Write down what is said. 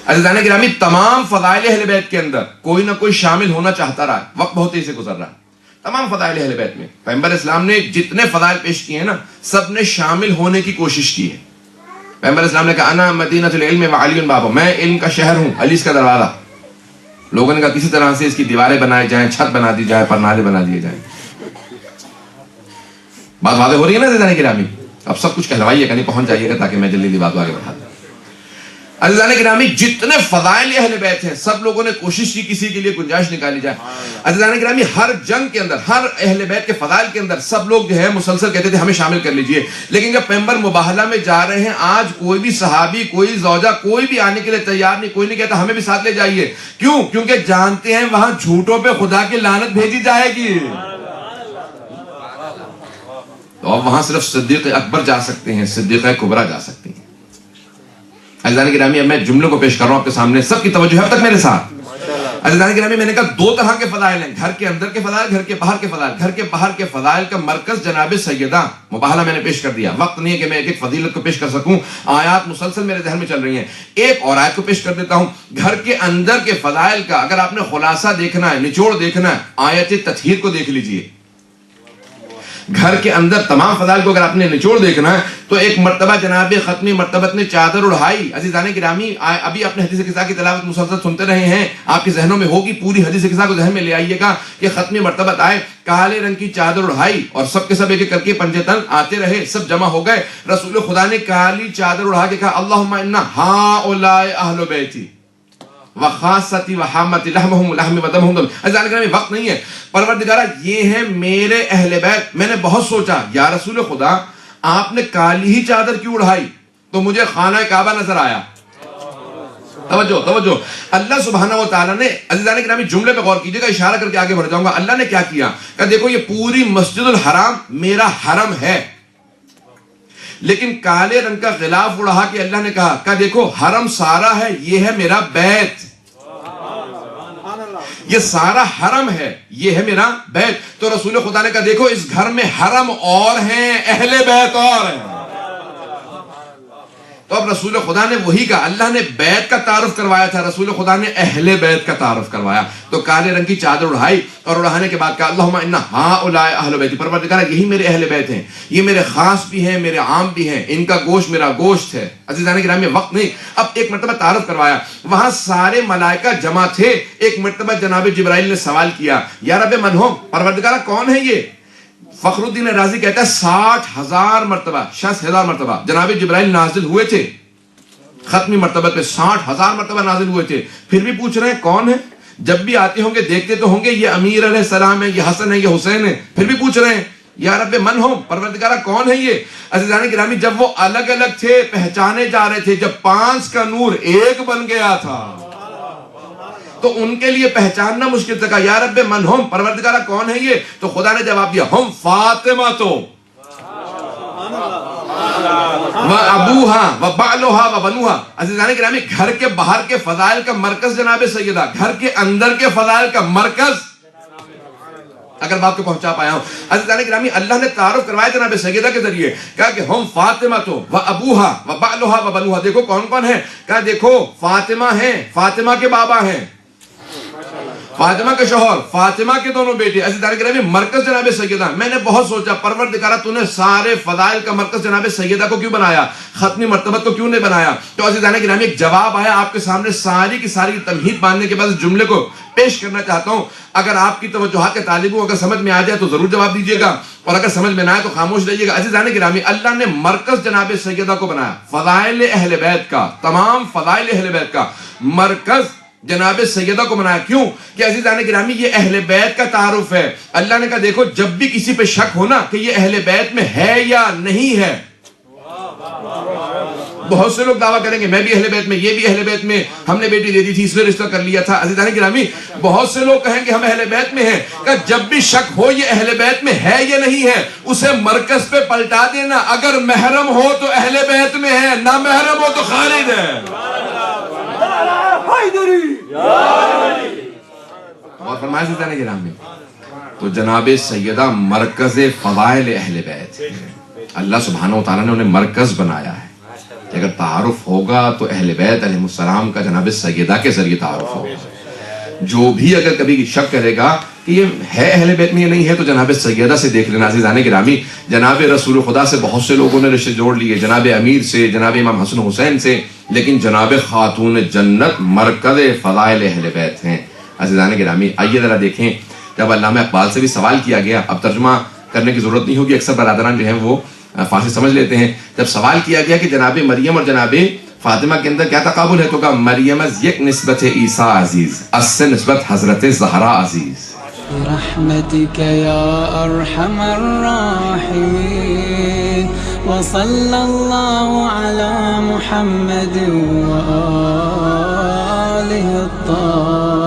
عزیزان گرامی تمام فضائل اہل بیت کے اندر کوئی نہ کوئی شامل ہونا چاہتا رہا ہے، وقت بہت تیزی سے گزر رہا ہے. تمام فضائل اہل بیت میں پیغمبر اسلام نے جتنے فضائل پیش کیے ہیں نا، سب نے شامل ہونے کی کوشش کی ہے. پیغمبر اسلام نے کہا انا مدینۃ العلم وعلی بابہ، میں علم کا شہر ہوں، علی اس کا دروازہ. لوگوں نے کہا کسی طرح سے اس کی دیواریں بنائی جائیں، چھت بنا دی جائے، پرنالے بنا دیے جائیں. بات واضح ہو رہی ہے نا عزیزان گرامی؟ اب سب کچھ کہلوائیے گا، نہیں پہنچ جائیے گا تاکہ میں جلدی بات آگے بڑھا دوں. عزیزان گرامی جتنے فضائل اہل بیت ہیں سب لوگوں نے کوشش کی کسی کے لیے گنجائش نکالی جائے. عزیزان گرامی ہر جنگ کے اندر، ہر اہل بیت کے فضائل کے اندر سب لوگ جو ہے مسلسل کہتے تھے ہمیں شامل کر لیجئے. لیکن جب پیغمبر مباہلہ میں جا رہے ہیں، آج کوئی بھی صحابی، کوئی زوجہ، کوئی بھی آنے کے لیے تیار نہیں. کوئی نہیں کہتا ہمیں بھی ساتھ لے جائیے. کیوں؟ کیونکہ جانتے ہیں وہاں جھوٹوں پہ خدا کی لعنت بھیجی جائے گی. تو اب وہاں صرف صدیق اکبر جا سکتے ہیں، صدیقہ کبریٰ جا سکتے ہیں. عزیزان گرامی اب میں جملوں کو پیش کر رہا ہوں آپ کے سامنے، سب کی توجہ ہے اب تک میرے ساتھ. عزیزان گرامی میں نے کہا دو طرح کے فضائل ہیں، گھر کے اندر کے فضائل، گھر کے باہر کے فضائل. گھر کے باہر کے فضائل کا مرکز جناب سیدہ مباہلہ میں نے پیش کر دیا. وقت نہیں ہے کہ میں ایک ایک فضیلت کو پیش کر سکوں، آیات مسلسل میرے ذہن میں چل رہی ہیں. ایک اور آیت کو پیش کر دیتا ہوں. گھر کے اندر کے فضائل کا اگر آپ نے خلاصہ دیکھنا ہے، نچوڑ دیکھنا ہے، آیت تطہیر کو دیکھ لیجئے. گھر کے اندر تمام فضائل کو اگر آپ نے نچوڑ دیکھنا ہے تو ایک مرتبہ جناب ختمی مرتبت نے چادر اڑھائی. عزیزان گرامی ابھی آپ نے حدیث قصہ کی تلاوت مسلسل سنتے رہے ہیں، آپ کے ذہنوں میں ہوگی. پوری حدیث قصہ کو ذہن میں لے آئیے گا کہ ختمی مرتبت آئے، کالے رنگ کی چادر اڑھائی اور سب کے سب ایک ایک کر کے پنجے تن آتے رہے، سب جمع ہو گئے. رسول خدا نے کالی چادر اڑھا کے کہا اللہم انا ہؤلاء اہل بیتی وخاصتی وحامتی لحمہم لحم ودمہم دم. عزیزان گرامی وقت نہیں ہے. پروردگارہ یہ ہیں میرے اہل بیت. میں نے بہت سوچا یا رسول خدا آپ نے کالی ہی چادر کیوں اڑھائی؟ تو مجھے خانہ کعبہ نظر آیا. توجہ. اللہ سبحانہ و تعالیٰ نے، عزیزان گرامی جملے پہ غور کیجئے گا، اشارہ کر کے آگے بڑھ جاؤں گا. اللہ نے کیا کیا کہ دیکھو یہ پوری مسجد الحرام میرا حرم ہے، لیکن کالے رنگ کا غلاف اڑھا کے اللہ نے کہا کہ دیکھو حرم سارا ہے، یہ ہے میرا بیت، یہ سارا حرم ہے، یہ ہے میرا بیت. تو رسول خدا نے کہا دیکھو اس گھر میں حرم اور ہیں، اہل بیت اور ہیں. تو اب رسول خدا نے وہی کہا، اللہ نے بیت کا تعارف کروایا تھا، رسول خدا نے اہل بیت کا تعارف کروایا. تو کالے رنگ کی چادر اڑھائی اور اڑھانے کے بعد کہا اللہم انا ہؤلاء اہل بیتی، پروردگار یہی میرے اہل بیت ہیں، یہ میرے خاص بھی ہیں، میرے عام بھی ہیں، ان کا گوشت میرا گوشت ہے. عزیزان گرامی وقت نہیں. اب ایک مرتبہ تعارف کروایا، وہاں سارے ملائکہ جمع تھے. ایک مرتبہ جناب جبرائیل نے سوال کیا یا رب من ہم، پروردگار کون ہے یہ؟ فخر الدین رازی کہتا ہے 60,000 مرتبہ 60,000 مرتبہ جناب جبرائیل نازل ہوئے تھے. ختمی مرتبہ پہ 60,000 مرتبہ نازل ہوئے تھے. پھر بھی پوچھ رہے ہیں کون ہے؟ جب بھی آتے ہوں گے دیکھتے تو ہوں گے یہ امیر علیہ السلام ہے، یہ حسن ہے، یہ حسین ہے. پھر بھی پوچھ رہے ہیں یا رب من ہم، پروردگارہ کون ہے یہ؟ عزیزان گرامی جب وہ الگ الگ تھے پہچانے جا رہے تھے، جب 5 کا نور 1 بن گیا تھا تو ان کے لیے پہچاننا مشکل تھا. یا رب من ہم، پروردگارہ کون ہے یہ؟ تو خدا نے جواب دیا ہم فاطمہ تو وَأَبُوهَا وَبَعْلُهَا وَبَنُوهَا. عزیزان گرامی گھر کے باہر کے فضائل کا مرکز جناب سیدہ، گھر کے اندر کے فضائل کا مرکز. اگر بات کو پہنچا پایا ہوں عزیزان گرامی، اللہ نے تعارف کروایا جناب سیدہ کے ذریعے، کہا کہ ہم فاطمہ تو وَأَبُوهَا وَبَعْلُهَا وَبَنُوهَا. دیکھو کون کون ہے؟ کہا دیکھو فاطمہ ہیں، فاطمہ کے بابا ہیں، فاطمہ کے شوہر، فاطمہ کے دونوں بیٹے. عزیزان گرامی مرکز جناب سیدہ. میں نے بہت سوچا پروردگارہ تو نے سارے فضائل کا مرکز جناب سیدہ کو کیوں بنایا، ختمی مرتبت کو کیوں نہیں بنایا؟ تو عزیزان گرامی ایک جواب آیا آپ کے سامنے. ساری کی ساری تمہید باندھنے کے بعد اس جملے کو پیش کرنا چاہتا ہوں. اگر آپ کی توجہات کے طالب ہوں، اگر سمجھ میں آ جائے تو ضرور جواب دیجیے گا، اور اگر سمجھ میں نہ آئے تو خاموش رہیے گا. عزیزان گرامی اللہ نے مرکز جناب سیدہ کو بنایا. فضائل اہل بیت کا، تمام فضائل اہل بیت کا مرکز جناب سیدہ کو بنایا. کیوں کہ عزیزان گرامی یہ اہل بیت کا تعارف ہے. اللہ نے کہا دیکھو جب بھی کسی پہ شک ہونا کہ یہ اہل بیت میں ہے یا نہیں ہے، بہت سے لوگ دعویٰ کریں گے میں بھی اہل بیت میں، یہ بھی اہل بیت میں، ہم نے بیٹی دے دی تھی اس لیے رشتہ کر لیا تھا. عزیزان گرامی بہت سے لوگ کہیں گے ہم اہل بیت میں ہیں. کہ جب بھی شک ہو یہ اہل بیت میں ہے یا نہیں ہے، اسے مرکز پہ پلٹا دینا. اگر محرم ہو تو اہل بیت میں ہے، نہ محرم ہو تو خارج ہے. اور فرمایا عزیزان گرامی تو جناب سیدہ مرکز فضائل اہل بیت ہے. اللہ سبحانہ و تعالیٰ نے انہیں مرکز بنایا ہے. کہ اگر تعارف ہوگا تو اہل بیت علیہ السلام کا جناب سیدہ کے ذریعے تعارف ہوگا. جو بھی اگر کبھی شک کرے گا کہ یہ ہے اہل بیت میں یہ نہیں ہے تو جناب سیدہ سے دیکھ لینا. عزیزان گرامی جناب رسول خدا سے بہت سے لوگوں نے رشتے جوڑ لیے, جناب امیر سے, جناب امام حسن حسین سے, لیکن جناب خاتون جنت مرکز فضائل اہل بیت ہیں. عزیزان گرامی آئیے ذرا دیکھیں, جب علامہ اقبال سے بھی سوال کیا گیا, اب ترجمہ کرنے کی ضرورت نہیں ہوگی, اکثر برادران جو ہیں وہ فارسی سمجھ لیتے ہیں. جب سوال کیا گیا کہ جناب مریم اور جناب فاطمہ کے اندر کیا تقابل ہے, تو کہا مریم از یک نسبت عیسیٰ عزیز, از سے نسبت حضرت زہرا عزیز. برحمتك يا أرحم الراحمين وصلى الله على محمد وآله الطاهرين.